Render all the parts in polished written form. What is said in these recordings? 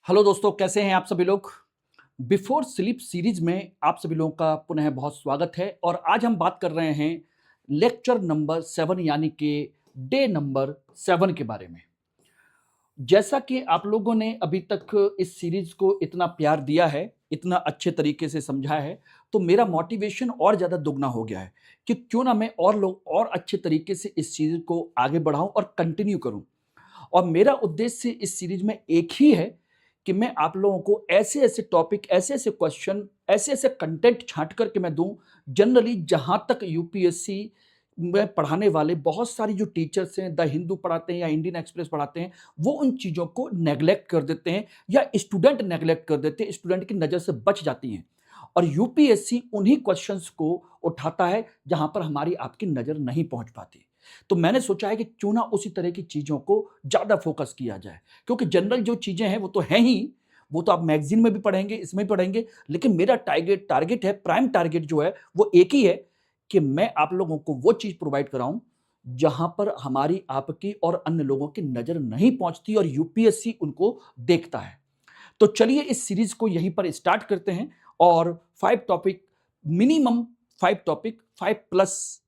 Hello दोस्तों, कैसे हैं आप सभी लोग। बिफोर स्लीप सीरीज में आप सभी लोगों का पुनः बहुत स्वागत है। और आज हम बात कर रहे हैं लेक्चर नंबर 7 यानी कि डे नंबर 7 के बारे में। जैसा कि आप लोगों ने अभी तक इस सीरीज को इतना प्यार दिया है, इतना अच्छे तरीके से समझा है, तो मेरा मोटिवेशन और ज़्यादा दुगना हो गया है कि क्यों ना मैं और लोग और अच्छे तरीके से इस चीज़ को आगे बढ़ाऊं और कंटिन्यू करूं। और मेरा उद्देश्य इस सीरीज में एक ही है कि मैं आप लोगों को ऐसे ऐसे टॉपिक, ऐसे ऐसे क्वेश्चन, ऐसे ऐसे कंटेंट छांट करके मैं दूं, जनरली जहां तक यूपीएससी में पढ़ाने वाले बहुत सारी जो टीचर्स हैं, द हिंदू पढ़ाते हैं या इंडियन एक्सप्रेस पढ़ाते हैं, वो उन चीज़ों को नेग्लेक्ट कर देते हैं या स्टूडेंट नेग्लेक्ट कर देते हैं, स्टूडेंट की नज़र से बच जाती हैं। और यूपीएससी उन्हीं क्वेश्चंस को उठाता है जहां पर हमारी आपकी नज़र नहीं पहुंच पाती। तो मैंने सोचा है कि क्यों ना उसी तरह की चीज़ों को ज़्यादा फोकस किया जाए, क्योंकि जनरल जो चीज़ें हैं वो तो हैं ही, वो तो आप मैगज़ीन में भी पढ़ेंगे, इसमें भी पढ़ेंगे, लेकिन मेरा टारगेट है, प्राइम टारगेट जो है वो एक ही है कि मैं आप लोगों को वो चीज़ प्रोवाइड कराऊँ, जहाँ पर हमारी, आपकी और अन्य लोगों की नज़र नहीं पहुँचती और यूपीएससी उनको देखता है। तो चलिए इस सीरीज़ को यहीं पर स्टार्ट करते हैं और 5 topic, minimum 5 topic, 5 plus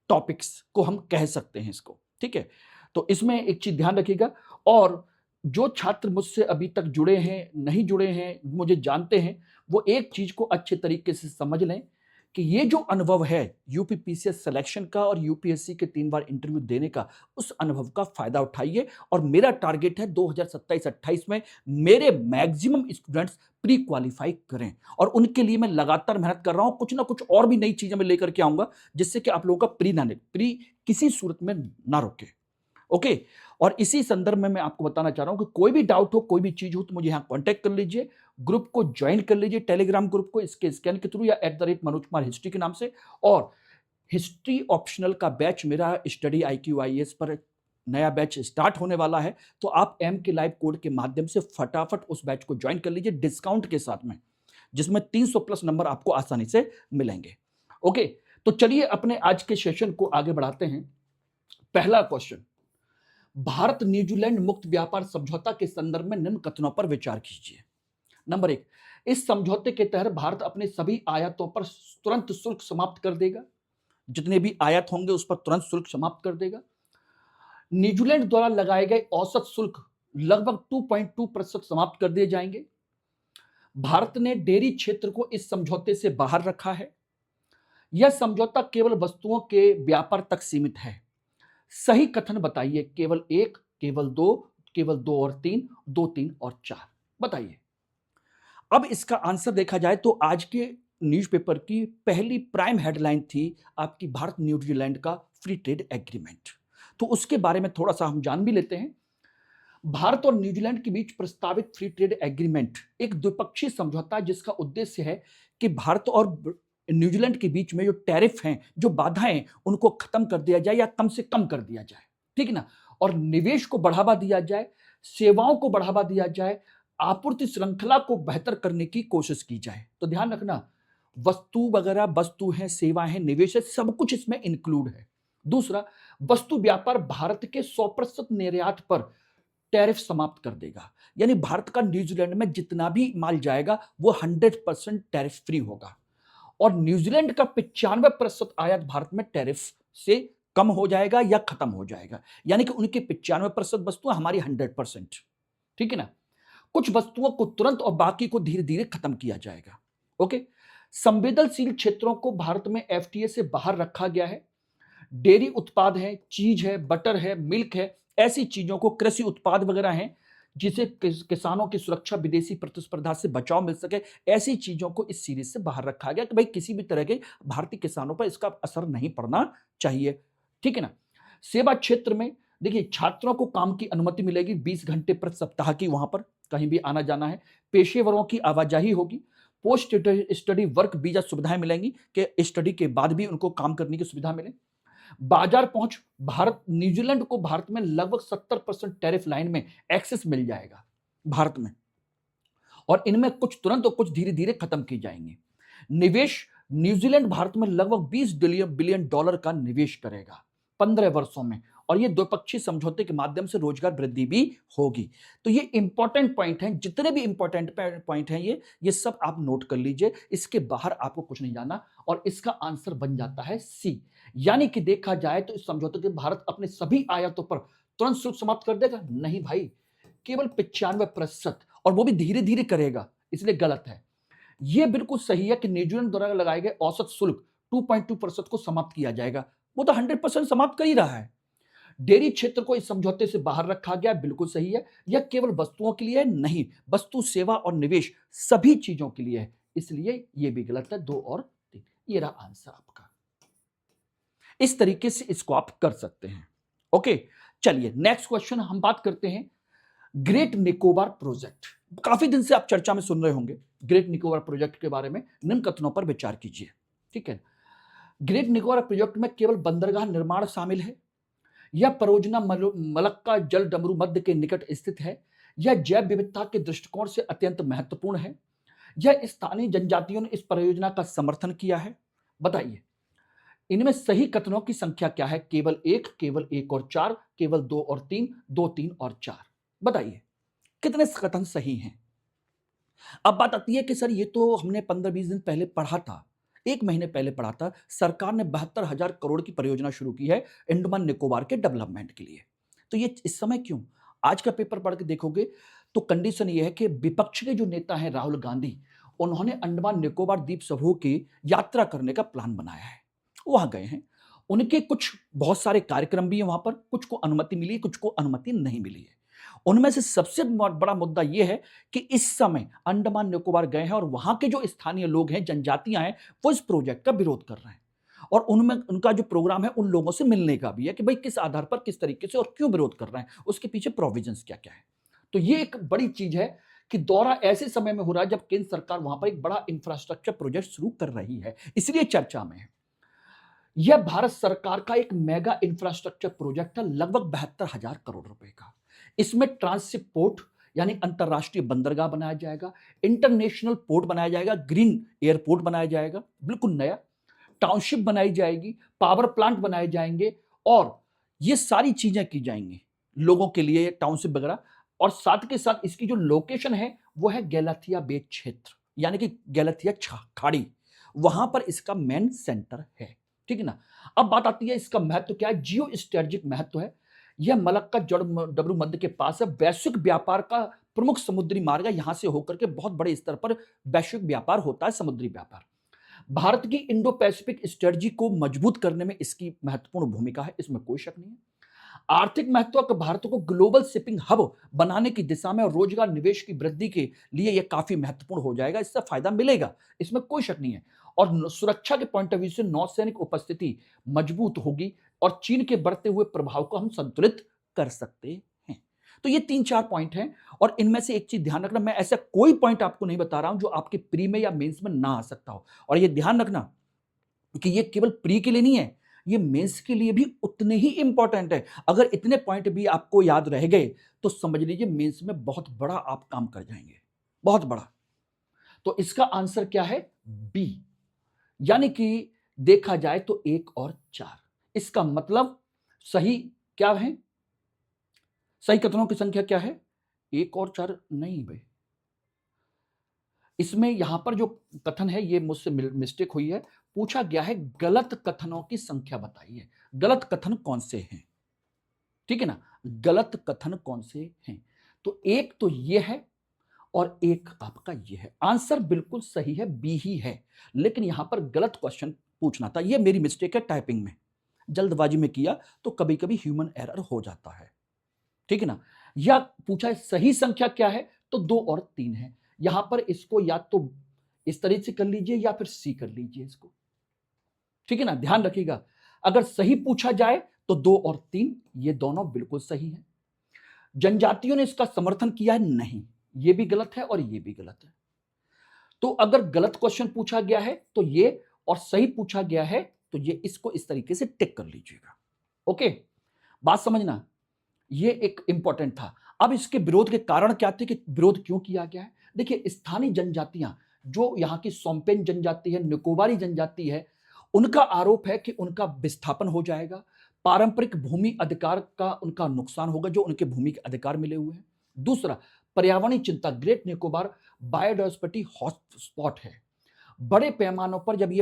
topics को हम कह सकते हैं इसको, ठीक है? तो इसमें एक चीज़ ध्यान रखिएगा। और जो छात्र मुझसे अभी तक जुड़े हैं, नहीं जुड़े हैं, मुझे जानते हैं, वो एक चीज़ को अच्छे तरीके से समझ लें कि ये जो अनुभव है यूपी पीसीएस सिलेक्शन का और यूपीएससी के 3 बार इंटरव्यू देने का, उस अनुभव का फ़ायदा उठाइए। और मेरा टारगेट है 2027-28 में मेरे मैक्सिमम स्टूडेंट्स प्री क्वालीफाई करें, और उनके लिए मैं लगातार मेहनत कर रहा हूँ। कुछ ना कुछ और भी नई चीज़ें मैं लेकर के आऊँगा, जिससे कि आप लोगों का प्री किसी सूरत में ना रुके। ओके। और इसी संदर्भ में मैं आपको बताना चाह रहा हूं कि कोई भी डाउट हो, कोई भी चीज हो, तो मुझे यहां कांटेक्ट कर लीजिए, ग्रुप को ज्वाइन कर लीजिए, टेलीग्राम ग्रुप को इसके स्कैन के थ्रू या @मनोज कुमार हिस्ट्री के नाम से। और हिस्ट्री ऑप्शनल का बैच मेरा स्टडी IQ IAS पर नया बैच स्टार्ट होने वाला है, तो आप एम के लाइव कोड के माध्यम से फटाफट उस बैच को ज्वाइन कर लीजिए डिस्काउंट के साथ में, जिसमें 300 प्लस नंबर आपको आसानी से मिलेंगे। ओके। तो चलिए अपने आज के सेशन को आगे बढ़ाते हैं। पहला क्वेश्चन, भारत न्यूजीलैंड मुक्त व्यापार समझौता के संदर्भ में निम्न कथनों पर विचार कीजिए। नंबर 1, इस समझौते के तहत भारत अपने सभी आयातों पर तुरंत शुल्क समाप्त कर देगा। जितने भी आयात होंगे उस पर तुरंत शुल्क समाप्त कर देगा। न्यूजीलैंड द्वारा लगाए गए औसत शुल्क लगभग 2.2% समाप्त कर दिए जाएंगे। भारत ने डेयरी क्षेत्र को इस समझौते से बाहर रखा है। यह समझौता केवल वस्तुओं के व्यापार तक सीमित है। सही कथन बताइए, केवल 1, केवल 2, केवल 2 और 3, 2, 3 और 4, बताइए। अब इसका आंसर देखा जाए तो आज के न्यूज़पेपर की पहली प्राइम हेडलाइन थी आपकी भारत न्यूजीलैंड का फ्री ट्रेड एग्रीमेंट। तो उसके बारे में थोड़ा सा हम जान भी लेते हैं। भारत और न्यूजीलैंड के बीच प्रस्तावित फ्री ट्रेड एग्रीमेंट एक द्विपक्षीय समझौता है, जिसका उद्देश्य है कि भारत और न्यूजीलैंड के बीच में जो टैरिफ हैं, जो बाधाएं, उनको खत्म कर दिया जाए या कम से कम कर दिया जाए, ठीक है ना। और निवेश को बढ़ावा दिया जाए, सेवाओं को बढ़ावा दिया जाए, आपूर्ति श्रृंखला को बेहतर करने की कोशिश की जाए। तो ध्यान रखना, वस्तु वगैरह, वस्तु है, सेवा है, निवेश है, सब कुछ इसमें इंक्लूड है। दूसरा, वस्तु व्यापार भारत के 100% निर्यात पर टैरिफ समाप्त कर देगा, यानी भारत का न्यूजीलैंड में जितना भी माल जाएगा वो 100% टैरिफ फ्री होगा। और न्यूजीलैंड का 95% आयात भारत में टैरिफ से कम हो जाएगा या खत्म हो जाएगा, यानी कि उनकी 95% वस्तुएं, हमारी 100%, ठीक है ना। कुछ वस्तुओं को तुरंत और बाकी को धीरे धीरे खत्म किया जाएगा। ओके। संवेदनशील क्षेत्रों को भारत में एफटीए से बाहर रखा गया है। डेयरी उत्पाद है, चीज है, बटर है, मिल्क है, ऐसी चीजों को, कृषि उत्पाद वगैरह हैं जिसे किसानों की सुरक्षा, विदेशी प्रतिस्पर्धा से बचाव मिल सके, ऐसी चीजों को इस सीरीज से बाहर रखा गया कि भाई किसी भी तरह के भारतीय किसानों पर इसका असर नहीं पड़ना चाहिए, ठीक है ना। सेवा क्षेत्र में देखिए, छात्रों को काम की अनुमति मिलेगी 20 घंटे प्रति सप्ताह की, वहां पर कहीं भी आना जाना है। पेशेवरों की आवाजाही होगी। पोस्ट स्टडी वर्क वीजा सुविधाएं मिलेंगी कि स्टडी के बाद भी उनको काम करने की सुविधा मिले। बाजार पहुंच, भारत न्यूजीलैंड को भारत में लगभग 70% टैरिफ लाइन में एक्सेस मिल जाएगा भारत में, और इनमें कुछ तुरंत और कुछ धीरे धीरे खत्म की जाएंगे। निवेश, न्यूजीलैंड भारत में लगभग $20 बिलियन का निवेश करेगा 15 वर्षों में, और ये द्विपक्षीय समझौते के माध्यम से रोजगार वृद्धि भी होगी। तो ये इंपॉर्टेंट पॉइंट हैं, जितने भी इंपॉर्टेंट पॉइंट हैं ये सब आप नोट कर लीजिए, इसके बाहर आपको कुछ नहीं जाना। और इसका आंसर बन जाता है सी, यानी कि देखा जाए तो इस समझौते के भारत अपने सभी आयातों पर तुरंत शुल्क समाप्त कर देगा, नहीं भाई, केवल 95%, और वो भी धीरे धीरे करेगा, इसलिए गलत है। यह बिल्कुल सही है कि न्यूजीलैंड द्वारा लगाए गए औसत शुल्क 2.2% को समाप्त किया जाएगा, वो तो 100% समाप्त कर ही रहा है। डेयरी क्षेत्र को इस समझौते से बाहर रखा गया, बिल्कुल सही है। यह केवल वस्तुओं के लिए है, नहीं, वस्तु, सेवा और निवेश सभी चीजों के लिए है, इसलिए यह भी गलत है। 2 और 3, ये रहा आंसर आपका। इस तरीके से इसको आप कर सकते हैं। ओके, चलिए नेक्स्ट क्वेश्चन हम बात करते हैं ग्रेट निकोबार प्रोजेक्ट। काफी दिन से आप चर्चा में सुन रहे होंगे ग्रेट निकोबार प्रोजेक्ट के बारे में, निम्न कथनों पर विचार कीजिए। ठीक है, ग्रेट निकोबार प्रोजेक्ट में केवल बंदरगाह निर्माण शामिल है, यह परियोजना मलक्का जल डमरू मध्य के निकट स्थित है, यह जैव विविधता के दृष्टिकोण से अत्यंत महत्वपूर्ण है, यह स्थानीय जनजातियों ने इस परियोजना का समर्थन किया है। बताइए इनमें सही कथनों की संख्या क्या है? केवल 1, केवल 1 और 4, केवल 2 और 3, 2, 3 और 4। बताइए कितने कथन सही हैं? अब बात आती है कि सर ये तो हमने 15-20 दिन पहले पढ़ा था, 1 महीने पहले पढ़ा था, सरकार ने 72,000 करोड़ की परियोजना शुरू की है अंडमान निकोबार के डेवलपमेंट के लिए। तो ये इस समय क्यों? आज का पेपर पढ़ के देखोगे तो कंडीशन ये है कि विपक्ष के जो नेता हैं राहुल गांधी, उन्होंने अंडमान निकोबार द्वीप समूह की यात्रा करने का प्लान बनाया है, वहां गए हैं, उनके कुछ बहुत सारे कार्यक्रम भी हैं वहां पर, कुछ को अनुमति मिली, कुछ को अनुमति नहीं मिली है। उनमें से सबसे बड़ा मुद्दा यह है कि इस समय अंडमान निकोबार गए हैं और वहां के जो स्थानीय लोग हैं, जनजातियां हैं, वो इस प्रोजेक्ट का विरोध कर रहे हैं, और उनमें उनका जो प्रोग्राम है उन लोगों से मिलने का भी है कि भाई किस आधार पर, किस तरीके से और क्यों विरोध कर रहे हैं, उसके पीछे प्रोविजंस क्या क्या है। तो ये एक बड़ी चीज है कि दौरा ऐसे समय में हो रहा है जब केंद्र सरकार वहां पर एक बड़ा इंफ्रास्ट्रक्चर प्रोजेक्ट शुरू कर रही है, इसलिए चर्चा में है। यह भारत सरकार का एक मेगा इंफ्रास्ट्रक्चर प्रोजेक्ट है, लगभग 72,000 करोड़ रुपए का। इसमें ट्रांसशिप पोर्ट यानी अंतरराष्ट्रीय बंदरगाह बनाया जाएगा, इंटरनेशनल पोर्ट बनाया जाएगा, ग्रीन एयरपोर्ट बनाया जाएगा बिल्कुल नया, टाउनशिप बनाई जाएगी, पावर प्लांट बनाए जाएंगे, और ये सारी चीजें की जाएंगी लोगों के लिए, टाउनशिप वगैरह। और साथ के साथ इसकी जो लोकेशन है वो है गैलाथिया बे क्षेत्र, यानी कि गैलाथिया खाड़ी, वहां पर इसका मेन सेंटर है। ठीक है ना। अब बात आती है इसका महत्व क्या है, जियो स्ट्रेटेजिक महत्व है। यह मलक्का डब्रू मध्य के पास है, वैश्विक व्यापार का प्रमुख समुद्री मार्ग है, यहां से होकर के बहुत बड़े स्तर पर वैश्विक व्यापार होता है, समुद्री व्यापार। भारत की इंडो पैसिफिक स्ट्रेटजी को मजबूत करने में इसकी महत्वपूर्ण भूमिका है, इसमें कोई शक नहीं है। आर्थिक महत्व का भारत को ग्लोबल शिपिंग हब बनाने की दिशा में और रोजगार निवेश की वृद्धि के लिए यह काफी महत्वपूर्ण हो जाएगा, इससे फायदा मिलेगा, इसमें कोई शक नहीं है। और सुरक्षा के पॉइंट ऑफ व्यू से नौसैनिक उपस्थिति मजबूत होगी और चीन के बढ़ते हुए प्रभाव को हम संतुलित कर सकते हैं। तो ये 3-4 पॉइंट हैं, और इनमें से एक चीज ध्यान रखना, मैं ऐसा कोई पॉइंट आपको नहीं बता रहा हूं जो आपके प्री में या मेंस में ना आ सकता हो। और ये ध्यान रखना कि ये केवल प्री के लिए नहीं है, ये मेंस के लिए भी उतने ही इंपॉर्टेंट है। अगर इतने पॉइंट भी आपको याद रह गए तो समझ लीजिए मेंस में बहुत बड़ा आप काम कर जाएंगे, बहुत बड़ा। तो इसका आंसर क्या है? बी, यानी कि देखा जाए तो 1 और 4। इसका मतलब सही क्या है? सही कथनों की संख्या क्या है? 1 और 4 नहीं भाई, इसमें यहां पर जो कथन है ये मुझसे मिस्टेक हुई है। पूछा गया है गलत कथनों की संख्या बताइए, गलत कथन कौन से हैं। ठीक है ना, गलत कथन कौन से हैं। तो एक तो ये है और एक आपका ये है। आंसर बिल्कुल सही है, बी ही है, लेकिन यहां पर गलत क्वेश्चन पूछना था, ये मेरी मिस्टेक है, टाइपिंग में जल्दबाजी में किया तो कभी कभी ह्यूमन एरर हो जाता है। ठीक है ना। या पूछा है सही संख्या क्या है, तो 2 और 3 है। यहां पर इसको या तो इस तरीके से कर लीजिए या फिर सी कर लीजिए इसको। ठीक है ना, ध्यान रखिएगा, अगर सही पूछा जाए तो 2 और 3 ये दोनों बिल्कुल सही है। जनजातियों ने इसका समर्थन किया है, नहीं, ये भी गलत है और ये भी गलत है। तो अगर गलत क्वेश्चन पूछा गया है तो ये, और सही पूछा गया है तो ये, इसको इस तरीके से टिक कर लीजिएगा। ओके, बात समझना, ये एक इंपॉर्टेंट था। अब इसके विरोध के कारण क्या थे कि विरोध क्यों किया गया है? देखिए, स्थानीय जनजातियां, जो यहां की सोम्पेन जनजाति है, निकोबारी जनजाति है, उनका आरोप है कि उनका विस्थापन हो जाएगा, पारंपरिक भूमि अधिकार का उनका नुकसान होगा जो उनके भूमि के अधिकार मिले हुए हैं। दूसरा, पर्यावरणीय चिंता, ग्रेट निकोबार बायोडायवर्सिटी हॉटस्पॉट है। बड़े पैमानों पर जब ये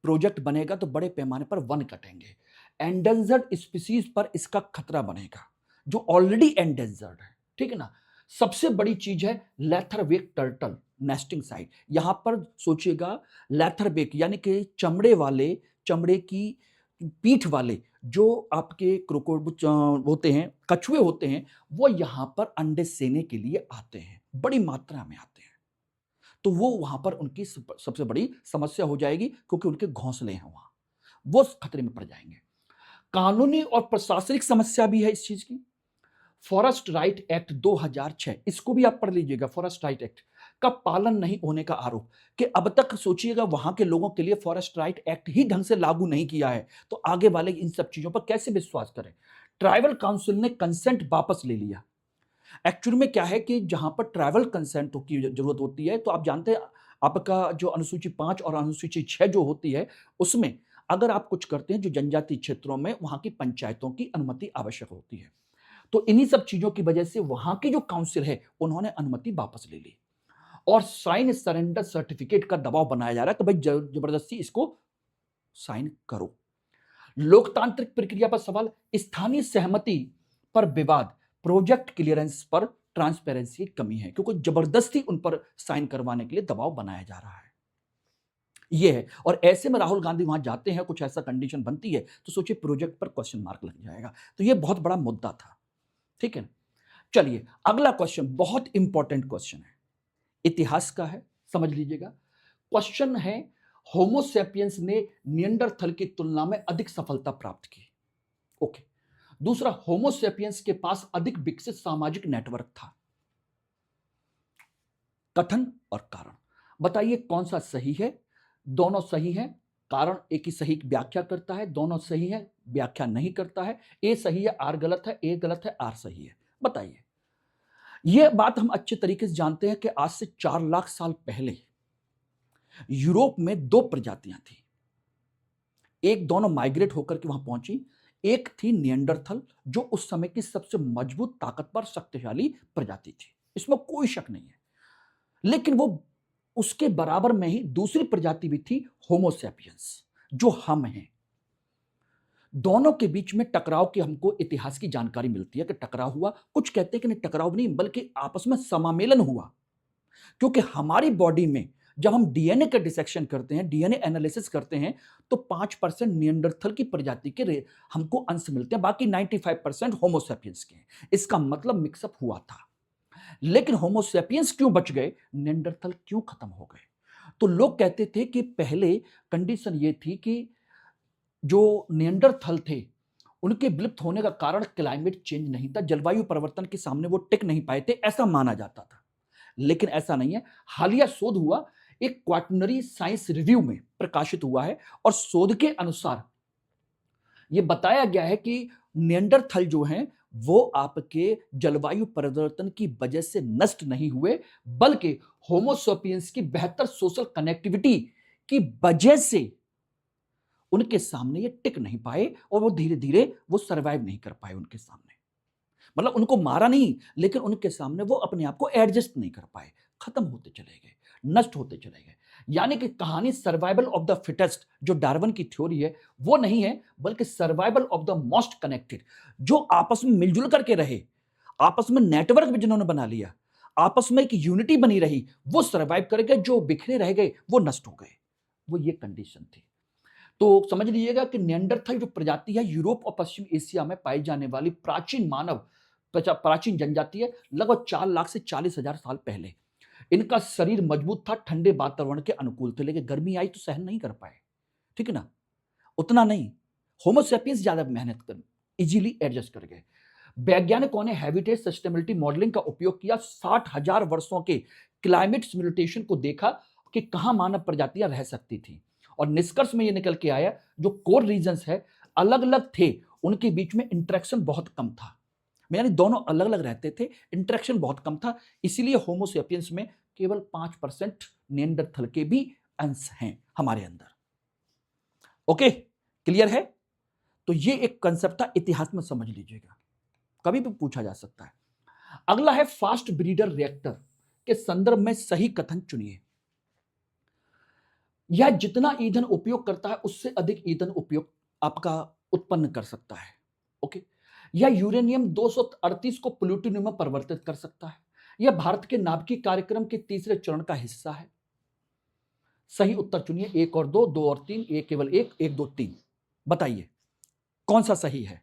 प्रोजेक्ट बनेगा तो बड़े पैमाने पर वन कटेंगे, एंडेंजर्ड स्पीसीज पर इसका खतरा बनेगा जो ऑलरेडी एंडेंजर्ड है, ठीक है ना। सबसे बड़ी चीज है लेथरबेक टर्टल नेस्टिंग साइट। यहां पर सोचिएगा, लेथरबेक यानी कि चमड़े की पीठ वाले जो आपके क्रोकोड होते हैं, कछुए होते हैं, वो यहां पर अंडे सेने के लिए आते हैं, बड़ी मात्रा में आते हैं। तो वो वहां पर उनकी सबसे बड़ी समस्या हो जाएगी क्योंकि उनके घोंसले हैं वहां, वो खतरे में पड़ जाएंगे। कानूनी और प्रशासनिक समस्या भी है इस चीज की। फॉरेस्ट राइट एक्ट 2006, इसको भी आप पढ़ लीजिएगा। फॉरेस्ट राइट एक्ट का पालन नहीं होने का आरोप, कि अब तक सोचिएगा वहां के लोगों के लिए फॉरेस्ट राइट एक्ट ही ढंग से लागू नहीं किया है, तो आगे वाले इन सब चीजों पर कैसे विश्वास करें। ट्राइबल काउंसिल ने कंसेंट वापस ले लिया। एक्चुअली में क्या है कि जहां पर ट्राइबल कंसेंट की जरूरत होती है, तो आप जानते हैं आपका जो अनुसूची 5 और अनुसूची 6 जो होती है, उसमें अगर आप कुछ करते हैं जो जनजातीय क्षेत्रों में, वहां की पंचायतों की अनुमति आवश्यक होती है। तो इन्हीं सब चीजों की वजह से वहां की जो काउंसिल है उन्होंने अनुमति वापस ले ली और साइन सरेंडर सर्टिफिकेट का दबाव बनाया जा रहा है कि भाई जबरदस्ती इसको साइन करो। लोकतांत्रिक प्रक्रिया पर सवाल, स्थानीय सहमति पर विवाद, प्रोजेक्ट क्लियरेंस पर ट्रांसपेरेंसी की कमी है क्योंकि जबरदस्ती उन पर साइन करवाने के लिए दबाव बनाया जा रहा है, ये है। और ऐसे में राहुल गांधी वहां जाते हैं, कुछ ऐसा कंडीशन बनती है, तो सोचिए प्रोजेक्ट पर क्वेश्चन मार्क लग जाएगा। तो ये बहुत बड़ा मुद्दा था, ठीक है। चलिए अगला क्वेश्चन बहुत इंपॉर्टेंट क्वेश्चन है, इतिहास का है, समझ लीजिएगा। क्वेश्चन है, होमोसेपियंस ने निएंडरथल की तुलना में अधिक सफलता प्राप्त की। ओके। दूसरा, होमोसेपियंस के पास अधिक विकसित सामाजिक नेटवर्क था। कथन और कारण बताइए कौन सा सही है। दोनों सही है, कारण एक ही सही व्याख्या करता है, दोनों सही है व्याख्या नहीं करता है। ए सही है, आर गलत है, ए गलत है, आर सही है। बताइए। यह बात हम अच्छे तरीके से जानते हैं कि आज से 4 लाख साल पहले यूरोप में 2 प्रजातियां थी। एक दोनों माइग्रेट होकर के वहां पहुंची। एक थी निएंडरथल जो उस समय की सबसे मजबूत, ताकतवर, शक्तिशाली प्रजाति थी, इसमें कोई शक नहीं है। लेकिन वो उसके बराबर में ही दूसरी प्रजाति भी थी, होमोसेपियंस, जो हम हैं। दोनों के बीच में टकराव की हमको इतिहास की जानकारी मिलती है कि टकराव हुआ। कुछ कहते हैं कि नहीं, टकराव नहीं बल्कि आपस में समामेलन हुआ, क्योंकि हमारी बॉडी में जब हम डीएनए का डिसेक्शन करते हैं, डीएनए एनालिसिस करते हैं, तो 5% निएंडरथल की प्रजाति के हमको अंश मिलते हैं, बाकी 95% होमोसेपियंस के हैं। इसका मतलब मिक्सअप हुआ था। लेकिन होमोसेपियंस क्यों बच गए, निएंडरथल क्यों खत्म हो गए? तो लोग कहते थे कि पहले कंडीशन ये थी कि जो निएंडरथल थे उनके विलुप्त होने का कारण क्लाइमेट चेंज नहीं था, जलवायु परिवर्तन के सामने वो टिक नहीं पाए थे, ऐसा माना जाता था। लेकिन ऐसा नहीं है। हालिया शोध हुआ, एक क्वाटरनरी साइंस रिव्यू में प्रकाशित हुआ है, और शोध के अनुसार यह बताया गया है कि निएंडरथल जो हैं वो आपके जलवायु परिवर्तन की वजह से नष्ट नहीं हुए, बल्कि होमोसेपियंस की बेहतर सोशल कनेक्टिविटी की वजह से उनके सामने ये टिक नहीं पाए और वो धीरे धीरे वो सर्वाइव नहीं कर पाए उनके सामने। मतलब उनको मारा नहीं, लेकिन उनके सामने वो अपने आप को एडजस्ट नहीं कर पाए, खत्म होते चले गए, नष्ट होते चले गए। यानी कि कहानी सर्वाइवल ऑफ द फिटेस्ट जो डार्विन की थ्योरी है वो नहीं है, बल्कि survival of the most connected, जो आपस में मिलजुल करके रहे, आपस में नेटवर्क भी जिन्होंने बना लिया, आपस में एक यूनिटी बनी रही, वो सर्वाइव कर गए, जो बिखरे रह गए वो नष्ट हो गए। वो ये कंडीशन थी। तो समझ लीजिएगा कि निएंडरथल जो प्रजाति है यूरोप और पश्चिम एशिया में पाई जाने वाली प्राचीन मानव प्राचीन जनजाति है, लगभग 4 लाख से 40,000 साल पहले। इनका शरीर मजबूत था, ठंडे वातावरण के अनुकूल थे, लेकिन गर्मी आई तो सहन नहीं कर पाए, ठीक है ना, उतना नहीं। होमोसेपियंस ज्यादा मेहनत कर इजीली एडजस्ट कर गए। वैज्ञानिकों ने हैबिटेट सस्टेनेबिलिटी मॉडलिंग का उपयोग किया, 60,000 वर्षों के क्लाइमेट सिमुलेशन को देखा कि कहां मानव प्रजातियां रह सकती थी, और निष्कर्ष में यह निकल के आया जो कोर रीजन्स है अलग अलग थे, उनके बीच में इंटरेक्शन बहुत कम था, यानी दोनों अलग अलग रहते थे, इंटरेक्शन बहुत कम था। इसीलिए होमोसेपियंस में केवल 5% निएंडरथल के भी अंश हैं हमारे अंदर। ओके, क्लियर है? तो ये एक कंसेप्ट था, इतिहास में समझ लीजिएगा, कभी भी पूछा जा सकता है। अगला है फास्ट ब्रीडर रिएक्टर के संदर्भ में सही कथन चुनिए। यह जितना ईंधन उपयोग करता है उससे अधिक ईंधन उपयोग आपका उत्पन्न कर सकता है। ओके, यह यूरेनियम 238 को प्लूटोनियम में परिवर्तित कर सकता है। यह भारत के नाभिकीय कार्यक्रम के तीसरे चरण का हिस्सा है। सही उत्तर चुनिए, 1 और 2, 2 और 3, एक केवल 1, 1 2 3। बताइए कौन सा सही है।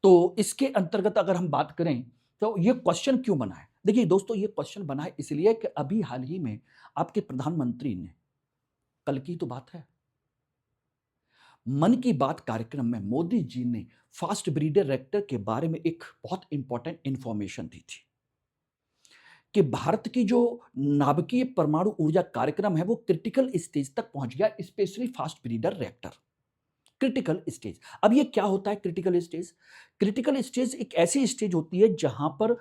तो इसके अंतर्गत अगर हम बात करें तो ये क्वेश्चन क्यों बना है? देखिए दोस्तों, ये क्वेश्चन बना है इसलिए कि अभी हाल ही में आपके प्रधानमंत्री ने, कल की तो बात है, मन की बात कार्यक्रम में मोदी जी ने फास्ट ब्रीडर रिएक्टर के बारे में एक बहुत इंपॉर्टेंट इंफॉर्मेशन दी थी कि भारत की जो नाभिकीय परमाणु ऊर्जा कार्यक्रम है वो क्रिटिकल स्टेज तक पहुंच गया, specially fast breeder reactor. Critical stage, अब ये क्या होता है क्रिटिकल स्टेज? क्रिटिकल स्टेज एक ऐसी स्टेज होती है जहां पर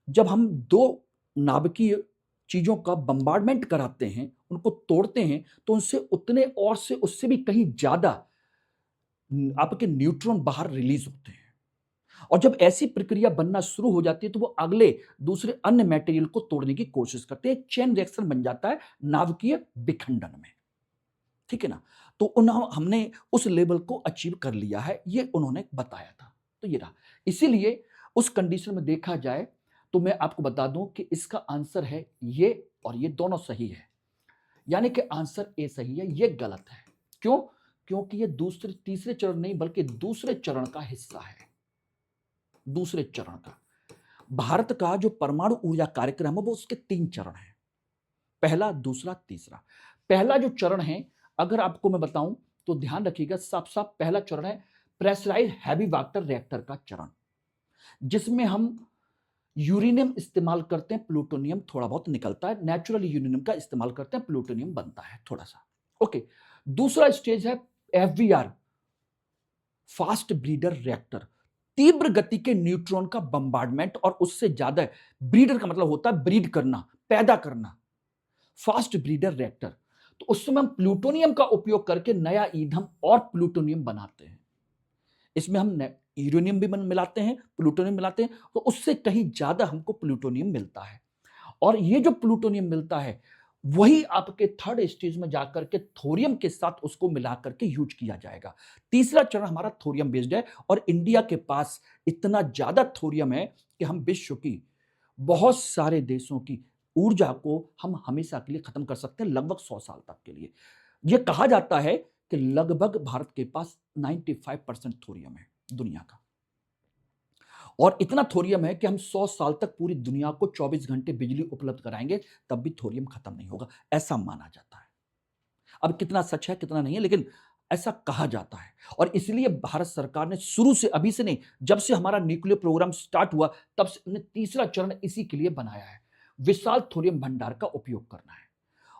जब हम दो नाभिकीय चीजों का बम्बार्डमेंट कराते हैं, उनको तोड़ते हैं, तो उनसे उतने और से उससे भी कहीं ज्यादा आपके न्यूट्रॉन बाहर रिलीज होते हैं। और जब ऐसी प्रक्रिया बनना शुरू हो जाती है तो वो अगले दूसरे अन्य मटेरियल को तोड़ने की कोशिश करते हैं, एक चेन रिएक्शन बन जाता है नाभिकीय विखंडन में। ठीक है ना? तो हमने उस लेवल को अचीव कर लिया है, ये उन्होंने बताया था। तो ये रहा, इसीलिए उस कंडीशन में देखा जाए तो मैं आपको बता दूं कि इसका आंसर है ये, और ये दोनों सही है, यानी कि आंसर ए सही है, ये गलत है। क्यों? क्योंकि ये दूसरे तीसरे चरण नहीं बल्कि दूसरे चरण का हिस्सा है। दूसरे चरण का भारत का जो परमाणु ऊर्जा कार्यक्रम है वो उसके 3 चरण हैं, पहला, दूसरा, तीसरा। पहला जो चरण है, अगर आपको मैं बताऊं तो ध्यान रखिएगा, साफ साफ पहला चरण है प्रेशराइज्ड हैवी वाटर रिएक्टर का चरण, जिसमें हम यूरेनियम इस्तेमाल करते हैं, प्लूटोनियम थोड़ा बहुत निकलता है, नेचुरल यूरेनियम का इस्तेमाल करते हैं, प्लूटोनियम बनता है थोड़ा सा। ओके, दूसरा स्टेज है एफवीआर, फास्ट ब्रीडर रिएक्टर, तीव्र गति के न्यूट्रॉन का बम्बार्डमेंट, और उससे ज्यादा, ब्रीडर का मतलब होता है ब्रीड करना, पैदा करना, फास्ट ब्रीडर रिएक्टर। तो उस समय हम प्लूटोनियम का उपयोग करके नया ईंधन और प्लूटोनियम बनाते हैं। इसमें हम यूरेनियम भी मिलाते हैं, प्लूटोनियम मिलाते हैं, तो उससे कहीं ज्यादा हमको प्लूटोनियम मिलता है। और ये जो प्लूटोनियम मिलता है वही आपके थर्ड स्टेज में जाकर के थोरियम के साथ उसको मिलाकर के यूज किया जाएगा। तीसरा चरण हमारा थोरियम बेस्ड है, और इंडिया के पास इतना ज्यादा थोरियम है कि हम विश्व की बहुत सारे देशों की ऊर्जा को हम हमेशा के लिए खत्म कर सकते हैं, लगभग 100 साल तक के लिए। यह कहा जाता है कि लगभग भारत के पास 95% थोरियम है दुनिया का, और इतना थोरियम है कि हम 100 साल तक पूरी दुनिया को 24 घंटे बिजली उपलब्ध कराएंगे, तब भी थोरियम खत्म नहीं होगा, ऐसा माना जाता है। अब कितना सच है कितना नहीं है, लेकिन ऐसा कहा जाता है। और इसलिए भारत सरकार ने शुरू से, अभी से नहीं, जब से हमारा न्यूक्लियर प्रोग्राम स्टार्ट हुआ तब से हमने तीसरा चरण इसी के लिए बनाया है, विशाल थोरियम भंडार का उपयोग करना है।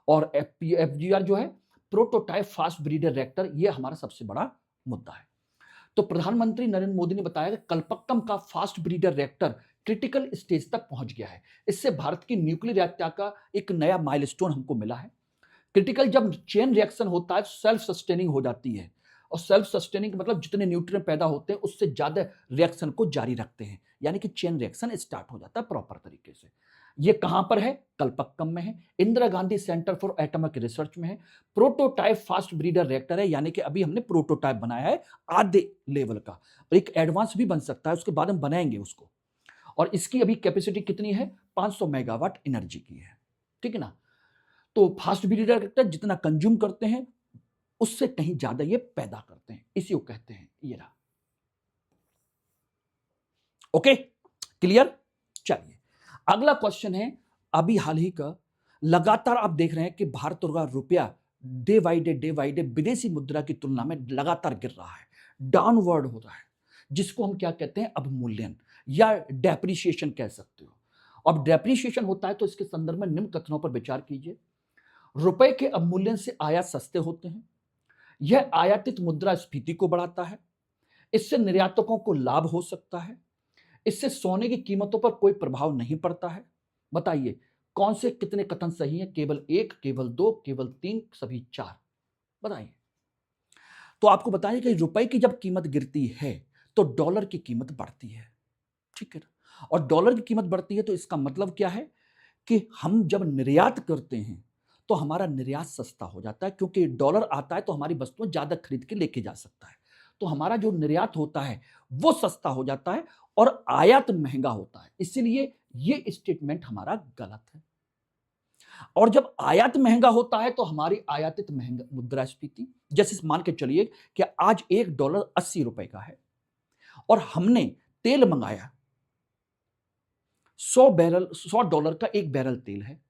और एफजीआर जो है, प्रोटोटाइप फास्ट ब्रीडर रिएक्टर, ये हमारा सबसे बड़ा मुद्दा है। तो प्रधानमंत्री नरेंद्र मोदी ने बताया कि कल्पक्कम का fast breeder reactor critical stage तक पहुंच गया है। इससे भारत की न्यूक्लियर रिएक्टर का एक नया माइलस्टोन हमको मिला है। क्रिटिकल जब चेन रिएक्शन होता है सेल्फ सस्टेनिंग हो जाती है, और सेल्फ सस्टेनिंग मतलब जितने न्यूट्रिएंट पैदा होते हैं उससे ज्यादा रिएक्शन को जारी रखते हैं, यानी कि चेन रिएक्शन स्टार्ट हो जाता है प्रॉपर तरीके से। ये कहां पर है? कल्पक्कम में है, Indira Gandhi centre for atomic research में है। प्रोटोटाइप फास्ट ब्रीडर रिएक्टर है, यानी कि अभी हमने प्रोटोटाइप बनाया है आधे लेवल का, और एक एडवांस भी बन सकता है, उसके बाद हम बनाएंगे उसको। और इसकी अभी कैपेसिटी कितनी है? 500 मेगावाट एनर्जी की है। ठीक है ना? तो फास्ट ब्रीडर रिएक्टर जितना कंज्यूम करते हैं उससे कहीं ज्यादा ये पैदा करते हैं, इसी को कहते हैं। ये रहा। Okay, clear? चलिए, अगला क्वेश्चन है, अभी हाल ही का लगातार आप देख रहे हैं कि भारत का रुपया डे बाई डे विदेशी मुद्रा की तुलना में लगातार गिर रहा है, डाउनवर्ड हो रहा है, जिसको हम क्या कहते हैं? अवमूल्यन या डेप्रिसिएशन कह सकते हो। अब डेप्रिसिएशन होता है तो इसके संदर्भ में निम्न कथनों पर विचार कीजिए। रुपए के अवमूल्यन से आयात सस्ते होते हैं, यह आयातित मुद्रास्फीति को बढ़ाता है, इससे निर्यातकों को लाभ हो सकता है, इससे सोने की कीमतों पर कोई प्रभाव नहीं पड़ता है। बताइए कौन से कितने कथन सही हैं? केवल 1, केवल 2, केवल 3, सभी 4? बताइए। तो आपको बताएं कि रुपए की जब कीमत गिरती है तो डॉलर की कीमत बढ़ती है, ठीक है ना। और डॉलर की कीमत बढ़ती है तो इसका मतलब क्या है कि हम जब निर्यात करते हैं तो हमारा निर्यात सस्ता हो जाता है, क्योंकि डॉलर आता है तो हमारी वस्तुएं ज्यादा खरीद के लेके जा सकता है। तो हमारा जो निर्यात होता है वो सस्ता हो जाता है और आयात महंगा होता है। इसीलिए ये स्टेटमेंट हमारा गलत है। और जब आयात महंगा होता है तो हमारी आयातित महंगा मुद्रास्फीति, जैसे मान के चलिए कि आज $1 80 का है और हमने तेल मंगाया, $100 का एक बैरल तेल है,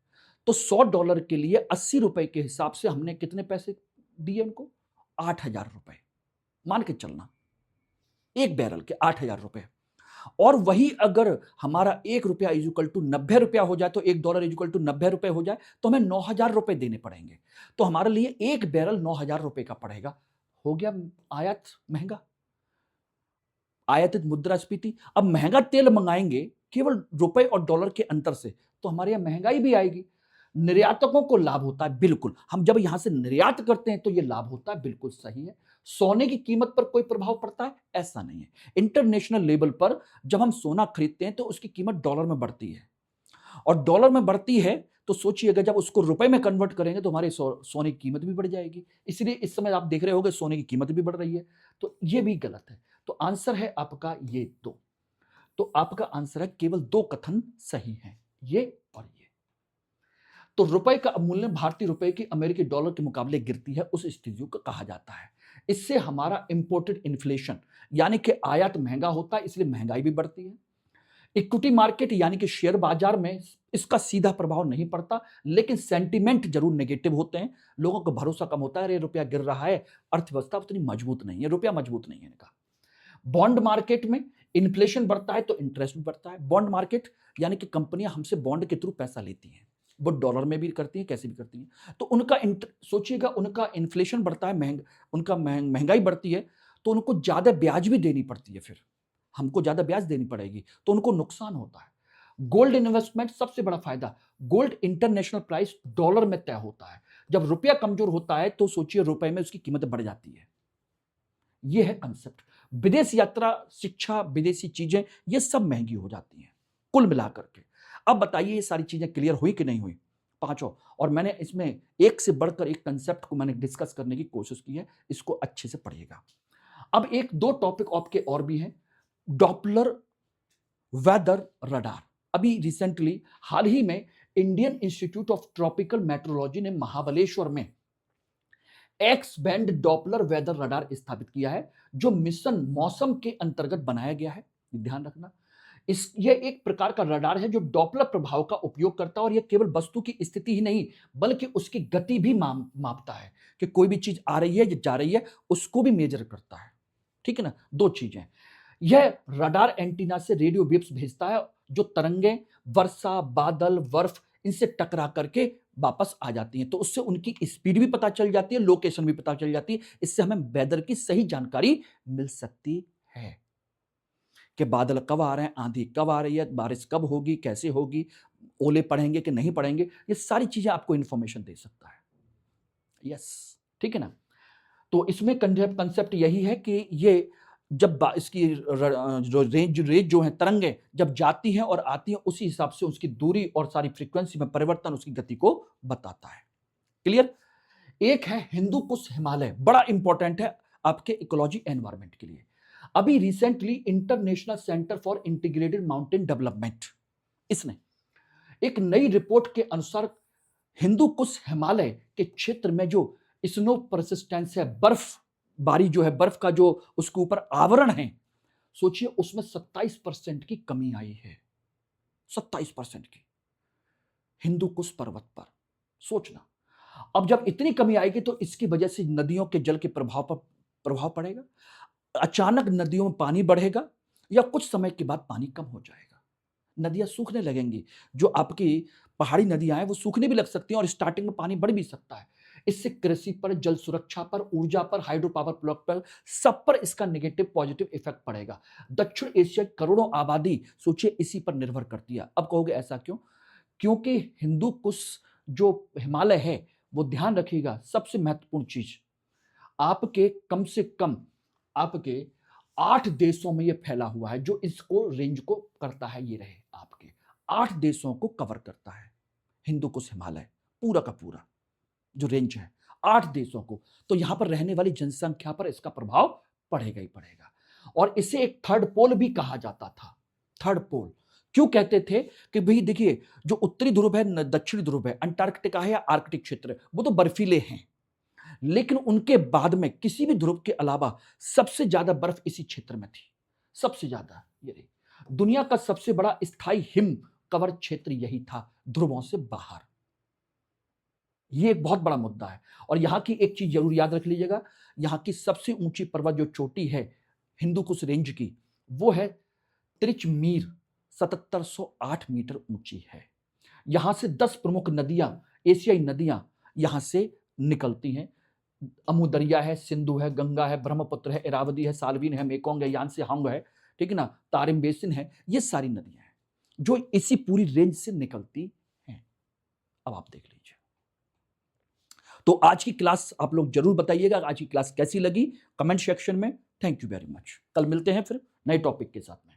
तो $100 के लिए $80 के हिसाब से हमने कितने पैसे दिए उनको? $8,000 मान के चलना, एक बैरल के $8,000। और वही अगर हमारा ₹1 इक्वल टू $90 हो जाए, तो $1 इक्वल टू $90 हो जाए, तो हमें ₹9,000 देने पड़ेंगे। तो हमारे लिए एक बैरल $9,000 का पड़ेगा। हो गया आयात महंगा, आयातित मुद्रास्फीति। अब महंगा तेल मंगाएंगे केवल रुपए और डॉलर के अंतर से, तो हमारे यहाँ महंगाई भी आएगी। निर्यातकों को लाभ होता है, बिल्कुल। हम जब यहां से निर्यात करते हैं तो ये लाभ होता है, बिल्कुल सही है। सोने की कीमत पर कोई प्रभाव पड़ता है? ऐसा नहीं है। इंटरनेशनल लेवल पर जब हम सोना खरीदते हैं तो उसकी कीमत डॉलर में बढ़ती है, और डॉलर में बढ़ती है तो सोचिएगा जब उसको रुपए में कन्वर्ट करेंगे तो हमारे सोने की कीमत भी बढ़ जाएगी। इसलिए इस समय आप देख रहे होंगे सोने की कीमत भी बढ़ रही है। तो ये भी गलत है। तो आंसर है आपका ये दो। तो आपका आंसर है केवल दो कथन सही हैं, ये और ये। तो रुपए का अवमूल्यन भारतीय रुपए की अमेरिकी डॉलर के मुकाबले गिरती है, उस स्थिति को कहा जाता है। इससे हमारा इंपोर्टेड इन्फ्लेशन यानी कि आयात महंगा होता है, इसलिए महंगाई भी बढ़ती है। इक्विटी मार्केट यानी कि शेयर बाजार में इसका सीधा प्रभाव नहीं पड़ता, लेकिन सेंटीमेंट जरूर नेगेटिव होते हैं। लोगों को भरोसा कम होता है, अरे रुपया गिर रहा है, अर्थव्यवस्था उतनी मजबूत नहीं है, रुपया मजबूत नहीं है इनका। बॉन्ड मार्केट में इन्फ्लेशन बढ़ता है तो इंटरेस्ट भी बढ़ता है। बॉन्ड मार्केट यानी कि कंपनियां हमसे बॉन्ड के थ्रू पैसा लेती हैं, वो डॉलर में भी करती हैं, कैसे भी करती हैं। तो उनका सोचिएगा, उनका इन्फ्लेशन बढ़ता है, उनका महंगाई बढ़ती है, तो उनको ज्यादा ब्याज भी देनी पड़ती है। फिर हमको ज्यादा ब्याज देनी पड़ेगी तो उनको नुकसान होता है। गोल्ड इन्वेस्टमेंट सबसे बड़ा फायदा, गोल्ड इंटरनेशनल प्राइस डॉलर में तय होता है। जब रुपया कमजोर होता है तो सोचिए रुपए में उसकी कीमत बढ़ जाती है। यह है कंसेप्ट। विदेश यात्रा, शिक्षा, विदेशी चीजें, ये सब महंगी हो जाती हैं कुल मिलाकर के। अब बताइए ये सारी चीजें क्लियर हुई कि नहीं हुई? पांचों। और मैंने इसमें एक से बढ़कर एक कंसेप्ट को मैंने डिस्कस करने की कोशिश की है, इसको अच्छे से पढ़िएगा। अब एक दो टॉपिक आपके और भी हैं। Doppler weather radar. अभी रिसेंटली हाल ही में Indian Institute of Tropical Meteorology ने महाबलेश्वर में X band Doppler weather radar स्थापित किया है, जो मिशन मौसम के अंतर्गत बनाया गया है। ध्यान रखना, यह एक प्रकार का रडार है जो डॉपलर प्रभाव का उपयोग करता है, और यह केवल वस्तु की स्थिति ही नहीं बल्कि उसकी गति भी मापता है कि कोई भी चीज आ रही है या जा रही है, उसको भी मेजर करता है। ठीक है ना, दो चीजें। यह रडार एंटीना से रेडियो वेव्स भेजता है, जो तरंगें वर्षा, बादल, बर्फ इनसे टकरा करके वापस आ जाती हैं। तो उससे उनकी स्पीड भी पता चल जाती है, लोकेशन भी पता चल जाती है। इससे हमें वेदर की सही जानकारी मिल सकती है कि बादल कब आ रहे हैं, आंधी कब आ रही है, बारिश कब होगी, कैसे होगी, ओले पड़ेंगे कि नहीं पड़ेंगे, ये सारी चीजें आपको इंफॉर्मेशन दे सकता है। यस, ठीक है ना। तो इसमें कंसेप्ट यही है कि ये जब इसकी जो रेंज जो है, तरंगें जब जाती हैं और आती हैं, उसी हिसाब से उसकी दूरी और सारी फ्रीक्वेंसी में परिवर्तन उसकी गति को बताता है। क्लियर? एक है हिंदू कुश हिमालय, बड़ा इंपॉर्टेंट है आपके इकोलॉजी एनवायरमेंट के लिए। अभी recently international centre for integrated mountain development, इसने एक नई रिपोर्ट के अनुसार हिंदू कुश हिमालय के क्षेत्र में जो स्नो परसिस्टेंस है, बर्फ बारी जो है, बर्फ का जो उसके ऊपर आवरण है, सोचिए उसमें 27% की कमी आई है। 27% की हिंदू कुश पर्वत पर। सोचना, अब जब इतनी कमी आएगी तो इसकी वजह से नदियों के जल के प्रभाव पर प्रभाव पड़ेगा। अचानक नदियों में पानी बढ़ेगा या कुछ समय के बाद पानी कम हो जाएगा, नदियां सूखने लगेंगी। जो आपकी पहाड़ी नदियां हैं वो सूखने भी लग सकती हैं और स्टार्टिंग में पानी बढ़ भी सकता है। इससे कृषि पर, जल सुरक्षा पर, ऊर्जा पर, हाइड्रो पावर प्लांट पर, सब पर इसका नेगेटिव पॉजिटिव इफेक्ट पड़ेगा। दक्षिण एशिया की करोड़ों आबादी सोचिए इसी पर निर्भर करती है। अब कहोगे ऐसा क्यों? क्योंकि हिंदू कुश जो हिमालय है, वो ध्यान रखिएगा सबसे महत्वपूर्ण चीज, आपके कम से कम आपके 8 देशों में ये फैला हुआ है। जो इसको रेंज को करता है, ये रहे आपके 8 देशों को कवर करता है। हिंदू कुश हिमालय पूरा का पूरा जो रेंज है 8 देशों को, तो यहां पर रहने वाली जनसंख्या पर इसका प्रभाव पड़ेगा ही पड़ेगा। और इसे एक थर्ड पोल भी कहा जाता था। थर्ड पोल क्यों कहते थे कि भाई देखिए, जो उत्तरी ध्रुव है, दक्षिणी ध्रुव है, अंटार्कटिका है या आर्कटिक क्षेत्र, वो तो बर्फीले हैं, लेकिन उनके बाद में किसी भी ध्रुव के अलावा सबसे ज्यादा बर्फ इसी क्षेत्र में थी। सबसे ज्यादा ये रही। दुनिया का सबसे बड़ा स्थायी हिम कवर क्षेत्र यही था, ध्रुवों से बाहर। ये एक बहुत बड़ा मुद्दा है। और यहां की एक चीज जरूर याद रख लीजिएगा, यहां की सबसे ऊंची पर्वत जो चोटी है हिंदू कुश रेंज की, वो है त्रिचमीर, 7708 मीटर ऊंची है। यहां से 10 प्रमुख नदियां, एशियाई नदियां यहां से निकलती हैं। अमू दरिया है, सिंधु है, गंगा है, ब्रह्मपुत्र है, इरावदी है, साल्वीन है, मेकोंग है, यानसे हांग है, ठीक है ना, तारिम बेसिन है। ये सारी नदियां हैं जो इसी पूरी रेंज से निकलती हैं। अब आप देख लीजिए। तो आज की क्लास आप लोग जरूर बताइएगा आज की क्लास कैसी लगी कमेंट सेक्शन में। Thank you very much. कल मिलते हैं फिर नए टॉपिक के साथ में।